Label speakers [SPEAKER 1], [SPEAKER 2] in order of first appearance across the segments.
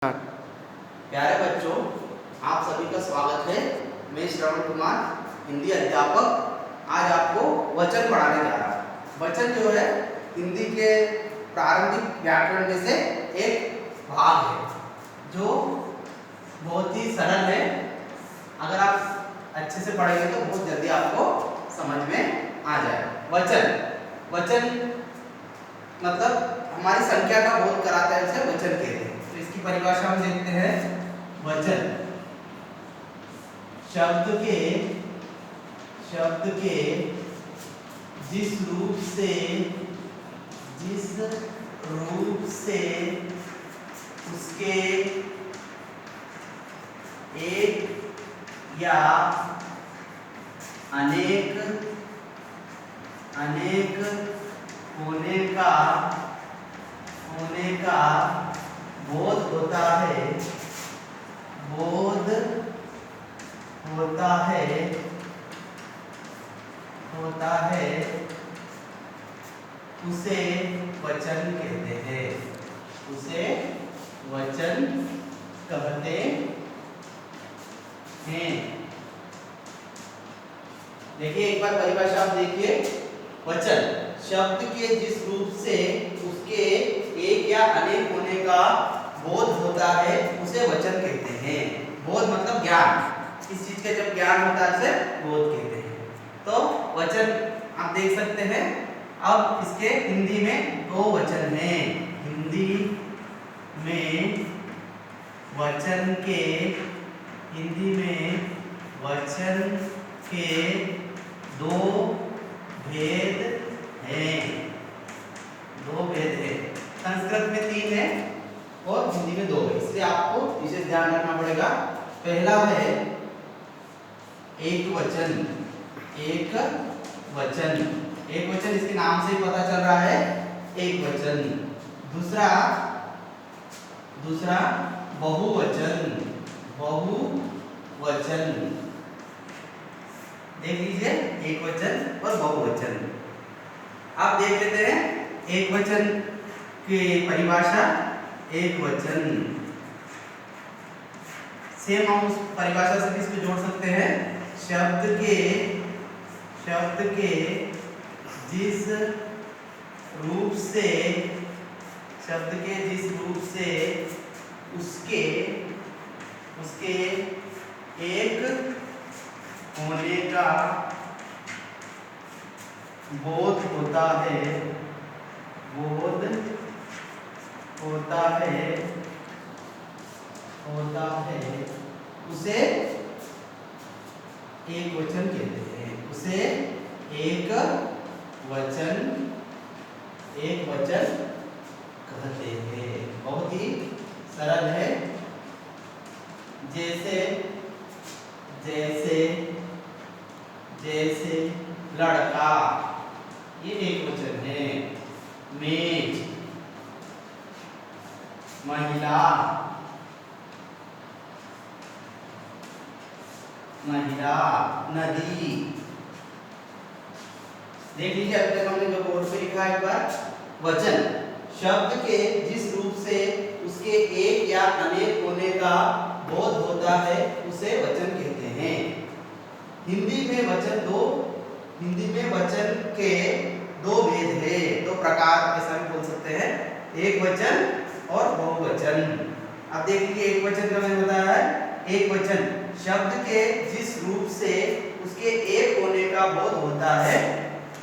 [SPEAKER 1] प्यारे बच्चों, आप सभी का स्वागत है। मैं श्रवण कुमार, हिंदी अध्यापक, आज आपको वचन पढ़ाने जा रहा हूँ। वचन जो है हिंदी के प्रारंभिक व्याकरण में से एक भाग है जो बहुत ही सरल है। अगर आप अच्छे से पढ़ेंगे तो बहुत जल्दी आपको समझ में आ जाए। वचन मतलब हमारी संख्या का बोध कराता है, उसे वचन कहते हैं। तो इसकी परिभाषा हम देखते हैं। वचन शब्द के जिस रूप से उसके एक या अनेक होने का बोध होता है उसे वचन कहते हैं। देखिए, एक बार परिभाषा आप देखिए। वचन शब्द के जिस रूप से उसके एक या अनेक होने का बोध होता है उसे वचन कहते हैं। बोध मतलब ज्ञान, इस चीज का जब ज्ञान होता है उसे बोध कहते हैं। तो वचन आप देख सकते हैं। अब इसके हिंदी में दो वचन हैं। हिंदी में वचन के दो भेद हैं। संस्कृत में 3 है और हिंदी में 2 है, इसलिए आपको विशेष ध्यान रखना पड़ेगा। पहला है एक वचन। इसके नाम से ही पता चल रहा है, एक वचन। दूसरा बहुवचन। देख लीजिए, एक वचन और बहुवचन। आप देख लेते हैं एक वचन की परिभाषा। एक वचन सेम हम उस परिभाषा से किसको जोड़ सकते हैं? शब्द के जिस रूप से उसके एक होने का बोध होता है उसे एक वचन कहते हैं। कहते हैं। बहुत ही सरल है। जैसे लड़का, ये एक वचन है। मेज, महिला, नदी। देख लीजिए, अब तक हमने जो बोर्ड पे लिखा है एक बार। वचन शब्द के जिस रूप से उसके एक या अनेक होने का बोध होता है उसे वचन कहते हैं। हिंदी में वचन के 2 भेद है, 2 प्रकार ऐसा भी बोल सकते हैं। एक वचन और बहुवचन। अब देख लीजिए, एक वचन का मैंने बताया है। एक वचन शब्द के जिस रूप से उसके एक होने का बोध होता है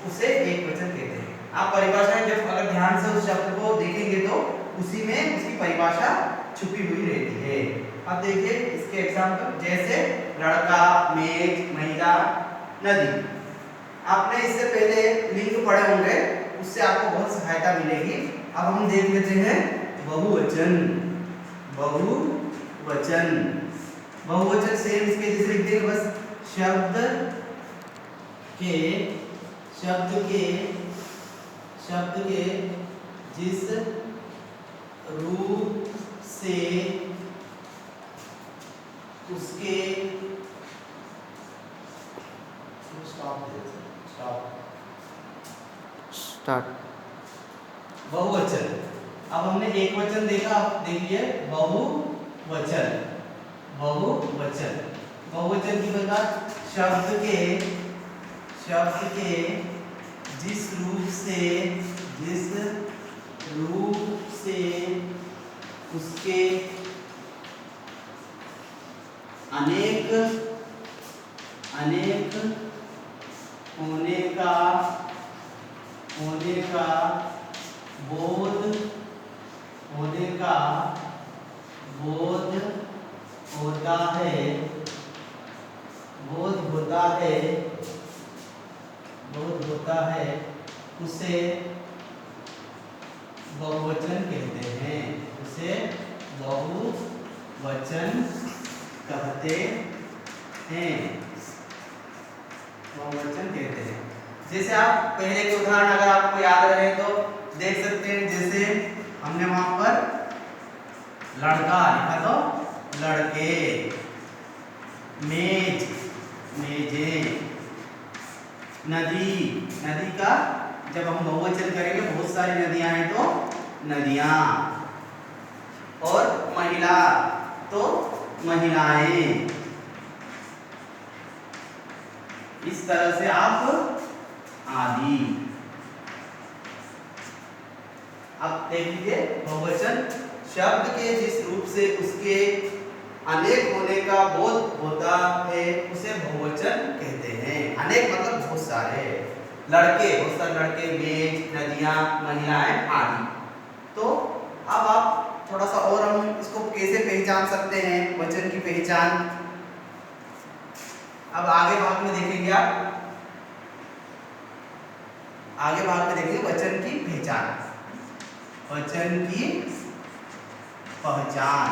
[SPEAKER 1] उसे एक वचन कहते हैं। आप परिभाषा जब अगर ध्यान से उस शब्द को देखेंगे तो उसी में उसकी परिभाषा छुपी हुई रहती है। अब देखिए इसके एग्जाम्पल, जैसे लड़का, मेज, महिला, नदी। आपने इससे पहले लिंग पढ़े होंगे, उससे आपको बहुत सहायता मिलेगी। अब हम देख लेते हैं बहुवचन। सेम इसके जैसे लिख देंगे बस। शब्द के जिस रूप से उसके बहुवचन। अब हमने एक वचन देखा, आप देखिए बहुवचन। वचन, बहुवचन। बहुवचन की बात, शब्द के जिस रूप से उसके अनेक होने का बोध होता है उसे बहुवचन कहते हैं। बहुवचन कहते हैं। जैसे आप पहले के उदाहरण अगर आपको याद रहे तो देख सकते हैं, जैसे हमने वहां पर लड़का लिखा तो लड़के, मेज मेजें, नदी का जब हम बहुवचन करेंगे बहुत सारी नदियां हैं तो नदियां, और महिला तो महिलाएं। इस तरह से आप आदि। अब देख लीजिए, बहुवचन शब्द के जिस रूप से उसके अनेक होने का बोध होता है उसे बहुवचन कहते हैं। अनेक मतलब बहुत सारे, लड़के बहुत सारे लड़के, मेज, नदियां, महिलाएं आदि। तो अब आप थोड़ा सा और हम इसको कैसे पहचान सकते हैं, वचन की पहचान। अब आगे भाग में देखेंगे, आप आगे भाग में देखेंगे वचन की पहचान। वचन की पहचान,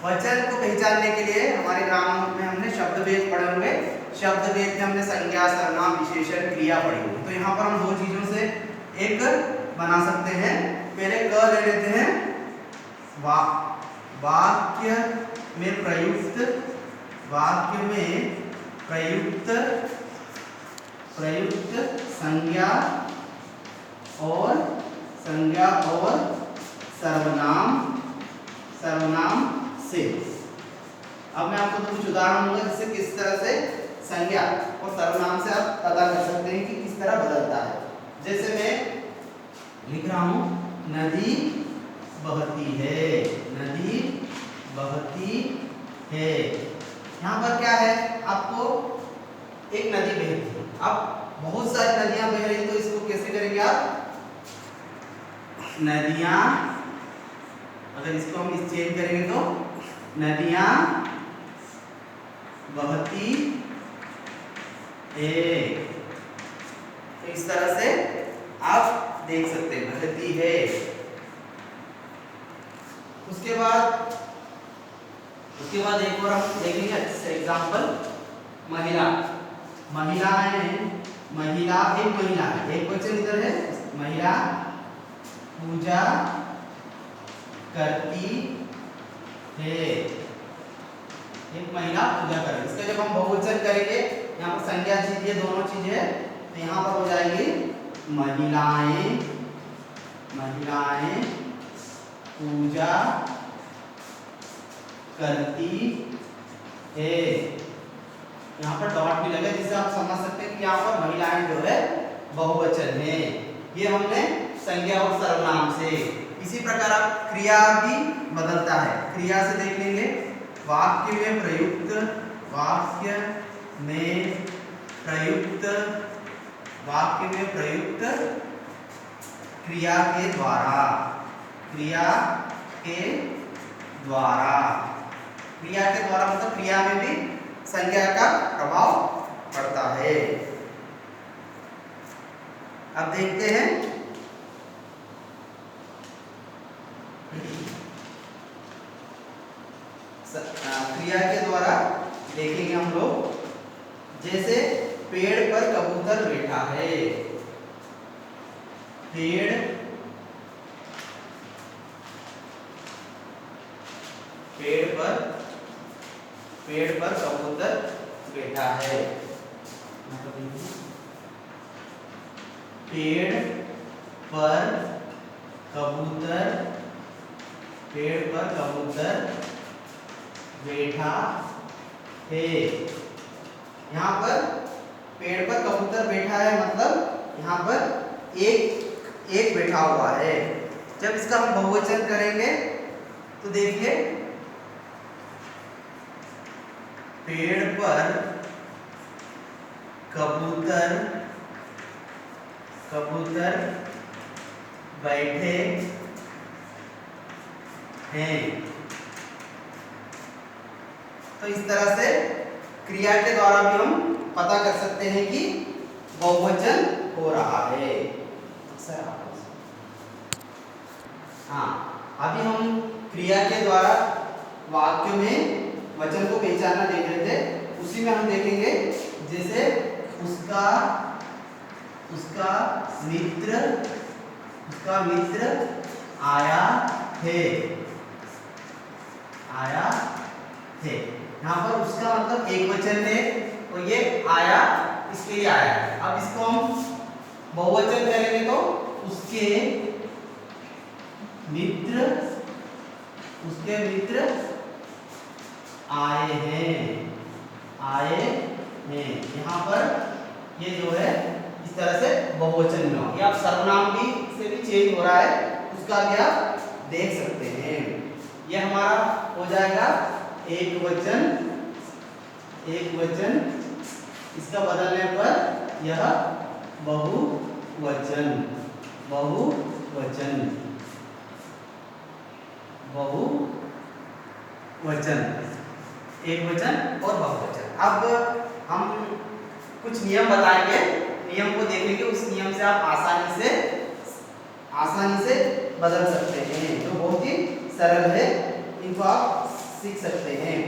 [SPEAKER 1] वचन को पहचानने के लिए हमारे ग्रामर में हमने शब्द भेद पढ़े हुए। शब्द भेद में हमने संज्ञा, सर्वनाम, विशेषण, क्रिया पढ़ी हुई। तो यहाँ पर हम दो चीजों से एक बना सकते हैं। पहले क ले लेते हैं, वाक्य में प्रयुक्त संज्ञा और सर्वनाम से। अब मैं आपको कुछ उदाहरण दूंगा जिससे किस तरह से संज्ञा और सर्वनाम से आप पता कर सकते हैं कि किस तरह बदलता है। जैसे मैं लिख रहा हूं, नदी बहती है। यहाँ पर क्या है, आपको एक नदी बहती है। अब बहुत सारी नदियां बह रही, तो इसको कैसे करेंगे आप, नदियां, अगर इसको हम चेंज करेंगे तो नदियां बहती है। तो इस तरह से आप देख सकते हैं, बहती है। उसके बाद एक और हम देखेंगे अच्छे से एग्जाम्पल, महिलाएं, एक वचन इधर है, महिला पूजा करती है। एक महिला पूजा करेगी। इसका जब हम बहुवचन करेंगे, यहाँ पर संज्ञा चीज ये दोनों चीजें, तो यहाँ पर हो जाएगी महिलाएं पूजा करती है। यहाँ पर डॉट भी लगे, जिससे आप समझ सकते हैं कि यहाँ पर महिलाएं जो है बहुवचन है। ये हमने संज्ञा और सर्वनाम से। इसी प्रकार आप क्रिया भी बदलता है। क्रिया से देख लेंगे, वाक्य में प्रयुक्त क्रिया के द्वारा मतलब क्रिया में भी संज्ञा का प्रभाव पड़ता है। अब देखते हैं क्रिया के द्वारा, देखेंगे हम लोग, जैसे पेड़ पर कबूतर बैठा है। पेड़ पर कबूतर बैठा है। पेड़ पर कबूतर, पेड़ पर कबूतर बैठा है। यहाँ पर पेड़ पर कबूतर बैठा है मतलब यहाँ पर एक बैठा हुआ है। जब इसका हम बहुवचन करेंगे तो देखिए, पेड़ पर कबूतर बैठे हैं। तो इस तरह से क्रिया के द्वारा भी हम पता कर सकते हैं कि बहुवचन हो रहा है। हाँ, अभी हम क्रिया के द्वारा वाक्य में वचन को पहचानना देख रहे थे। उसी में हम देखेंगे, जैसे उसका मित्र आया है। यहाँ पर उसका मतलब एक वचन है और ये आया इसके लिए आया है। अब इसको हम बहुवचन करेंगे तो उसके मित्र आए हैं। यहाँ पर ये जो है इस तरह से बहुवचन में हो। या सर्वनाम भी से भी चेंज हो रहा है, उसका भी आप देख सकते हैं। ये हमारा हो जाएगा एक वचन, इसका बदलने पर यह बहुवचन। एक वचन और बहुवचन। अब हम कुछ नियम बताएंगे, नियम को देखेंगे, उस नियम से आप आसानी से बदल सकते हैं, जो बहुत ही सरल है। इनको आप सीख सकते हैं।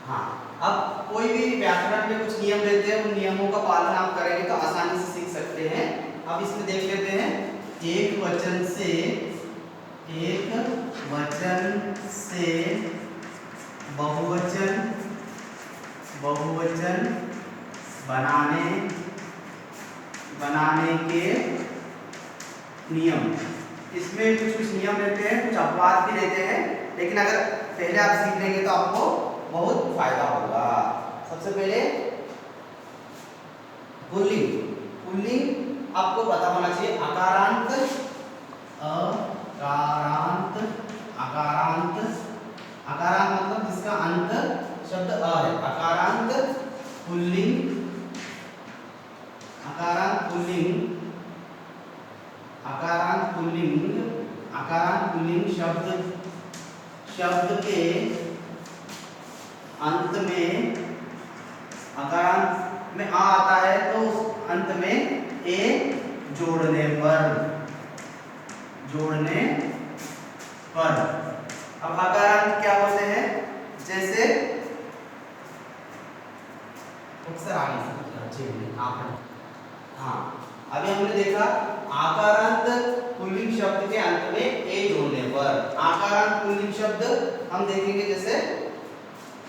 [SPEAKER 1] हाँ, अब कोई भी व्याकरण में कुछ नियम देते हैं, उन नियमों का पालन आप करेंगे तो आसानी से सीख सकते हैं। अब इसमें देख लेते हैं, एक वचन से बहुवचन बनाने के नियम। इसमें कुछ नियम रहते हैं, कुछ अपवाद भी रहते हैं, लेकिन अगर पहले आप सीख लेंगे तो आपको बहुत फायदा होगा। सबसे पहले पुल्लिंग आपको पता होना चाहिए। अकारांत मतलब जिसका अंत शब्द अ है। अकारांत पुल्लिंग शब्द के अंत में, अकारांत में आ आता है तो उस अंत में ए जोड़ने पर। अब अकारांत क्या होते हैं, जैसे हाँ, अभी हमने देखा आकारांत पुल्लिंग शब्द के अंत में ए जोड़ने पर। आकारांत पुल्लिंग शब्द हम देखेंगे, जैसे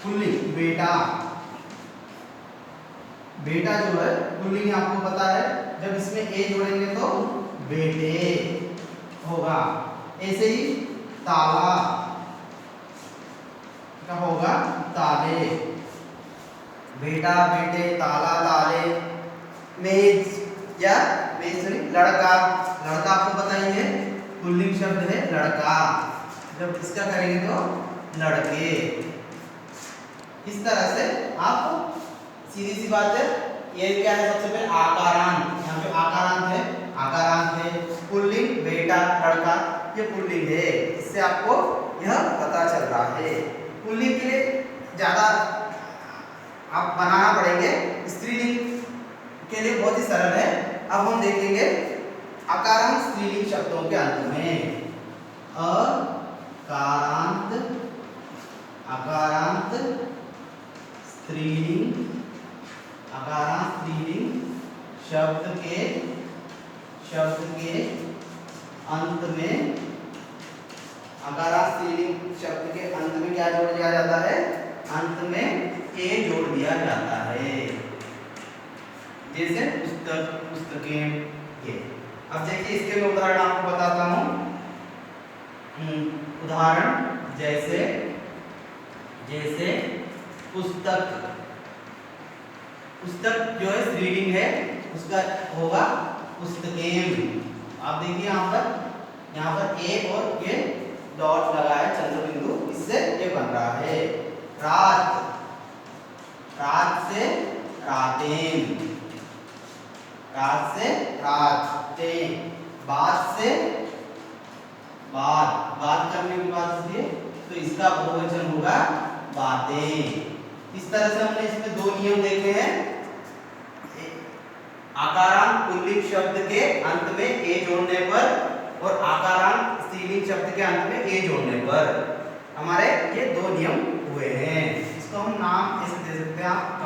[SPEAKER 1] पुल्लिंग बेटा जो है पुल्लिंग आपको पता है, जब इसमें ए जोड़ेंगे तो बेटे होगा। ऐसे ही ताला क्या होगा, ताले। बेटा, बेटे, ताला, ताले। मेज लड़का आपको पता ही है, पुल्लिंग शब्द है लड़का। जब इसका करेंगे तो लड़के। इस तरह से आप सीधी सी बात है। ये क्या है, सबसे पहले आकारांत। यहाँ पे आकारांत है पुल्लिंग बेटा लड़का, ये पुल्लिंग है। इससे आपको यह पता चल रहा है। पुल्लिंग के लिए ज्यादा आप बनाना पड़ेंगे, स्त्रीलिंग के लिए बहुत ही सरल है। अब हम देखेंगे अकारांत स्त्रीलिंग शब्दों के अंत में। अकारांत स्त्रीलिंग शब्द के अंत में, अकारांत स्त्रीलिंग शब्द के अंत में क्या जोड़ दिया जाता है, अंत में ए जोड़ दिया जाता है। जैसे पुस्तक, पुस्तकें, ये। अब देखिए इसके मैं उदाहरण आपको बताता हूँ। उदाहरण जैसे जैसे पुस्तक, पुस्तक जो है स्त्रीलिंग है, उसका होगा पुस्तकें। आप देखिए यहाँ पर ए और ये डॉट लगा है, चंद्र बिंदु, इससे ये बन रहा है। रात, रात से रातें, रात से रातें। बात से बात, बात करने की बात होती है तो इसका बहुवचन होगा बातें। इस तरह से हमने इसमें दो नियम देखे हैं। आकारांत पुल्लिंग शब्द के अंत में ए जोड़ने पर और आकारांत स्त्रीलिंग शब्द के अंत में ए जोड़ने पर हमारे ये दो नियम हुए हैं। इसको हम नाम ऐसे दे सकते हैं, क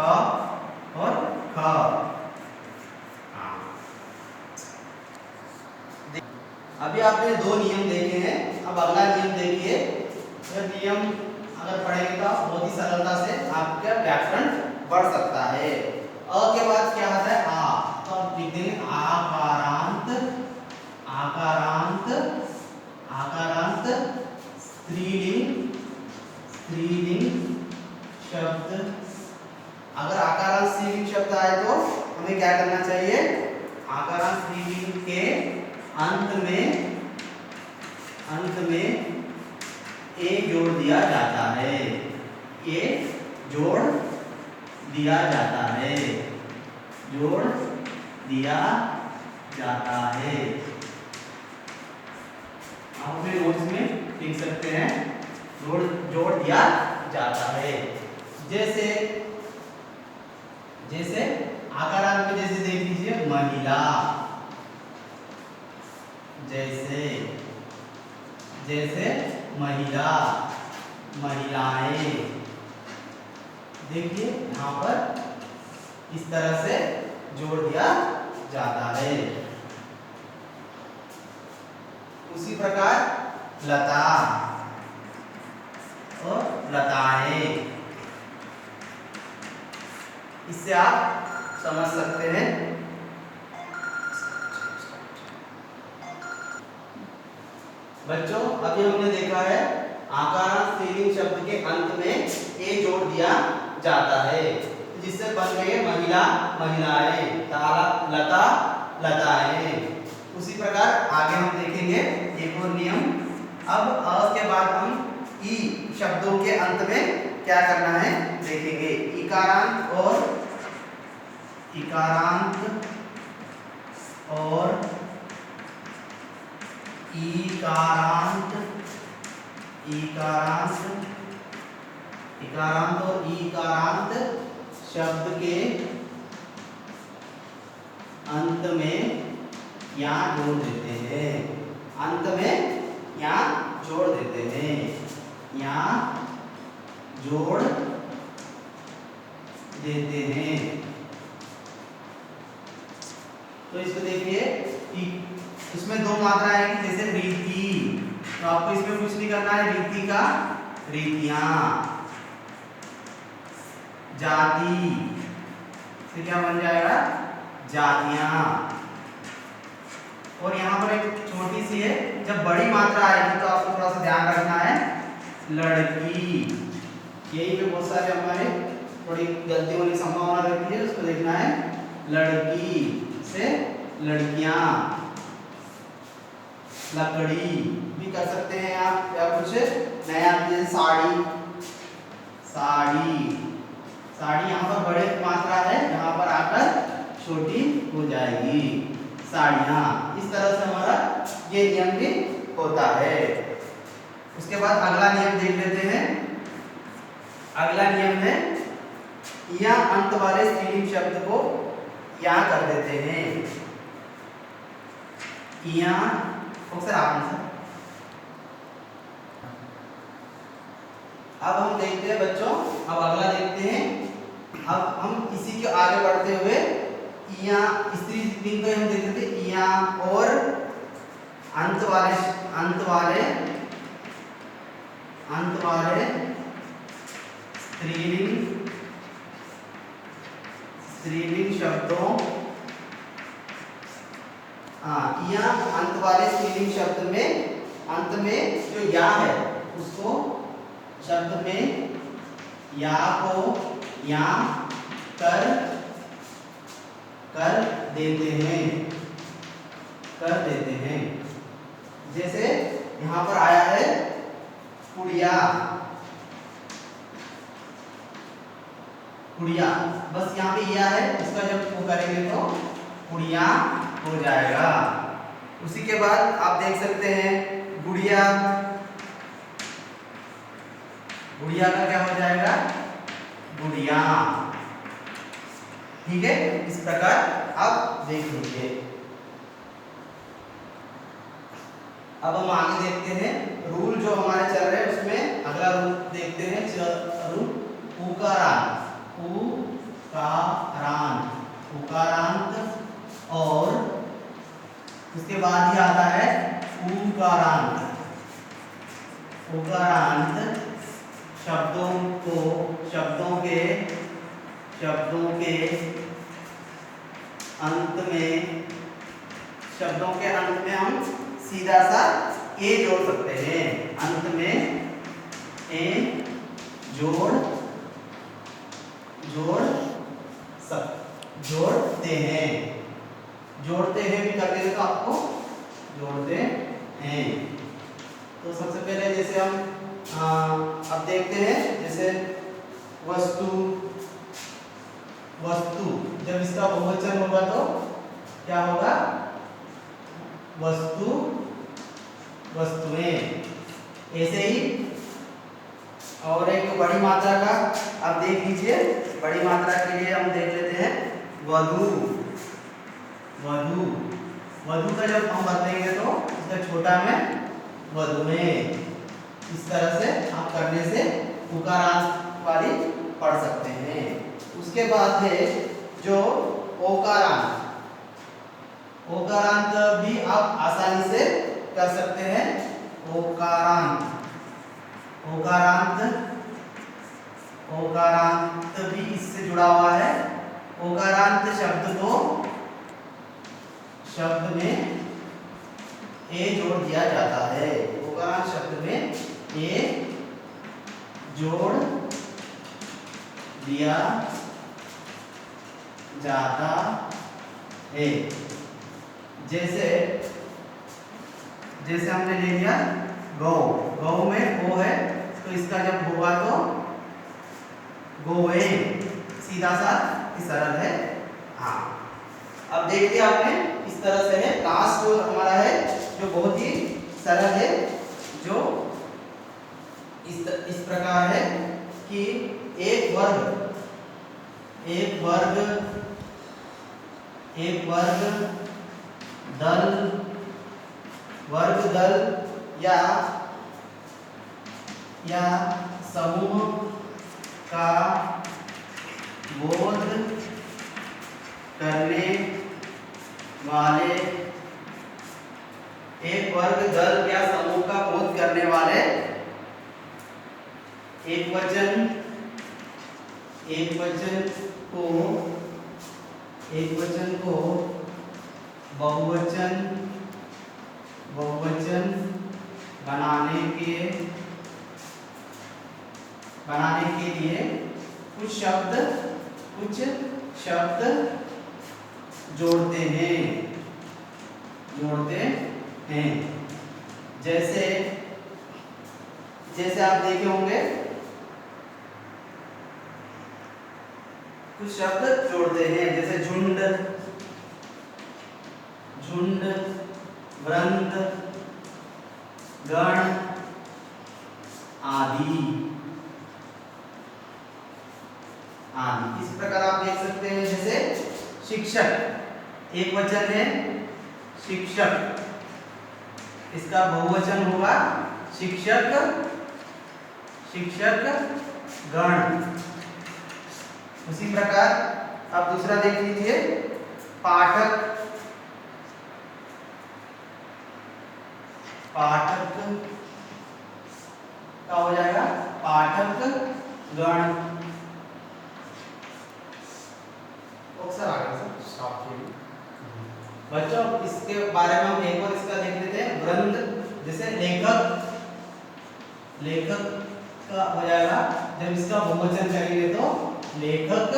[SPEAKER 1] और ख। अभी आपने दो नियम देखे हैं, अब अगला नियम देखिए। यह नियम अगर पढ़ेंगे तो बहुत ही सरलता से आपका व्याकरण बढ़ सकता है। अ के बाद क्या आता है? आ, तो आप लिख देंगे आकारांत, आकारांत, आकारांत स्त्रीलिंग, स्त्रीलिंग शब्द। अगर आकारांत स्त्रीलिंग शब्द आए तो हमें क्या करना चाहिए? आकारांत स्त्रीलिंग के अंत में ए जोड़ दिया जाता है, ए जोड़ दिया जाता है, जोड़ दिया जाता है। आप अपने नोट्स में लिख सकते हैं, जोड़ दिया जाता है। जैसे जैसे आकारांत में जैसे देख लीजिए महिला, जैसे जैसे महिला, महिलाएं। देखिए यहाँ पर इस तरह से जोड़ दिया जाता है। उसी प्रकार लता और लताएं, इससे आप समझ सकते हैं। बच्चों अभी हमने देखा है आकारांत स्त्रीलिंग शब्द के अंत में ए जोड़ दिया जाता है, जिससे बन गए महिला, महिलाएं, लता, लताएं। उसी प्रकार आगे हम देखेंगे एक और नियम। अब अ के बाद हम ई शब्दों के अंत में क्या करना है देखेंगे। इकारांत और इकारांत और इकारांत, इकारांत, इकारांत और इकारांत शब्द के अंत में यहाँ जोड़ देते हैं, अंत में यहाँ जोड़ देते हैं, यहाँ जोड़ देते हैं। तो इसको देखिए, इसमें दो मात्रा आएगी, जैसे रीति, तो आपको इसमें कुछ नहीं करना है, रीति का रीतियां। जाति से क्या बन जाएगा? जातियां। और यहाँ पर एक छोटी सी है, जब बड़ी मात्रा आएगी तो आपको थोड़ा सा ध्यान रखना है, लड़की। यही पे बहुत सारे हमारे थोड़ी गलती होने की संभावना रहती है, उसको देखना है। लड़की से लड़कियां, लकड़ी भी कर सकते हैं आप, या कुछ नया जैसे साड़ी, साड़ी, साड़ी यहाँ पर बड़े मात्रा है, यहाँ पर आकर छोटी हो जाएगी, साड़ियाँ। इस तरह से हमारा ये नियम भी होता है। उसके बाद अगला नियम देख लेते हैं। अगला नियम है, या अंत वाले स्त्रीलिंग शब्द को या कर देते हैं। या सर आप सर। अब हम देखते हैं बच्चों, अब अगला देखते हैं। अब हम इसी के आगे बढ़ते हुए या स्त्रीलिंग को हम देखते थे, या और अंत वाले स्त्रीलिंग शब्दों, या अंत वाले स्त्रीलिंग शब्द में अंत में जो या है उसको शब्द में या को या कर देते हैं। जैसे यहाँ पर आया है कुड़िया, बस यहाँ पे या है, इसका जब वो करेंगे तो कुड़िया हो जाएगा। उसी के बाद आप देख सकते हैं गुड़िया का क्या हो जाएगा? गुड़िया। ठीक है, इस प्रकार आप देख लीजिए। अब हम आगे देखते हैं रूल जो हमारे चल रहे हैं, उसमें अगला रूल देखते हैं रूल उकारांत और उसके बाद ही आता है उकारांत शब्दों के अंत में हम सीधा सा ए जोड़ सकते हैं। अंत में ए जोड़ते हैं भी कर देंगे तो आपको जोड़ते हैं। तो सबसे पहले जैसे हम अब देखते हैं, जैसे वस्तु जब इसका बहुवचन होगा तो क्या होगा? वस्तुएं। ऐसे ही और एक बड़ी मात्रा का आप देख लीजिए, बड़ी मात्रा के लिए हम देख लेते हैं वधु का जब हम बदलेंगे तो इसका छोटा में वधुएं। इस तरह से आप करने से उकारांत वाली पढ़ सकते हैं। उसके बाद है जो ओकारांत भी आप आसानी से कर सकते हैं। ओकारांत भी इससे जुड़ा हुआ है। ओकारांत शब्द में ए जोड़ दिया जाता है। ओकारांत शब्द में ए जोड़ दिया जाता है। जैसे हमने ले लिया गौ में ओ है, तो इसका जब होगा तो गोवे, सीधा सा सरल है। हाँ, अब देखिए आपने इस तरह से है। लास्ट जो हमारा है जो बहुत ही सरल है, जो इस प्रकार है कि एक वर्ग दल या समूह का बोध करने वाले, एक वर्ग दल या समूह का बोध करने वाले एक वचन को बहुवचन बनाने के लिए कुछ शब्द जोड़ते हैं। जैसे आप देखे होंगे कुछ शब्द जोड़ते हैं, जैसे झुंड, वृंद, गण आदि। इस प्रकार आप देख सकते हैं। जैसे शिक्षक, एक वचन है शिक्षक, इसका बहुवचन होगा शिक्षक गण। उसी प्रकार आप दूसरा देख लीजिए, पाठक का हो जाएगा पाठक गण। सर आगे सर स्टॉप कीजिए। बच्चों इसके बारे में हम एक और इसका देख लेते हैं वृंद। जैसे लेखक का हो जाएगा, जब इसका बहुवचन करेंगे तो लेखक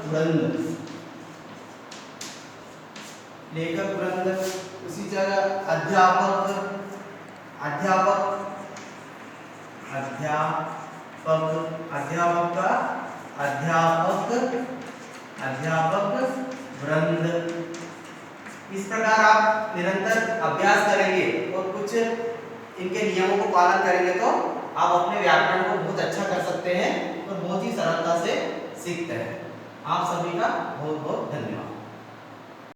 [SPEAKER 1] वृंद, लेखक वृंद। उसी जगह अध्यापक वृंद। इस प्रकार आप निरंतर अभ्यास करेंगे और कुछ इनके नियमों को पालन करेंगे तो आप अपने व्याकरण को बहुत अच्छा कर सकते हैं और बहुत ही सरलता से सीखते हैं। आप सभी का बहुत बहुत धन्यवाद।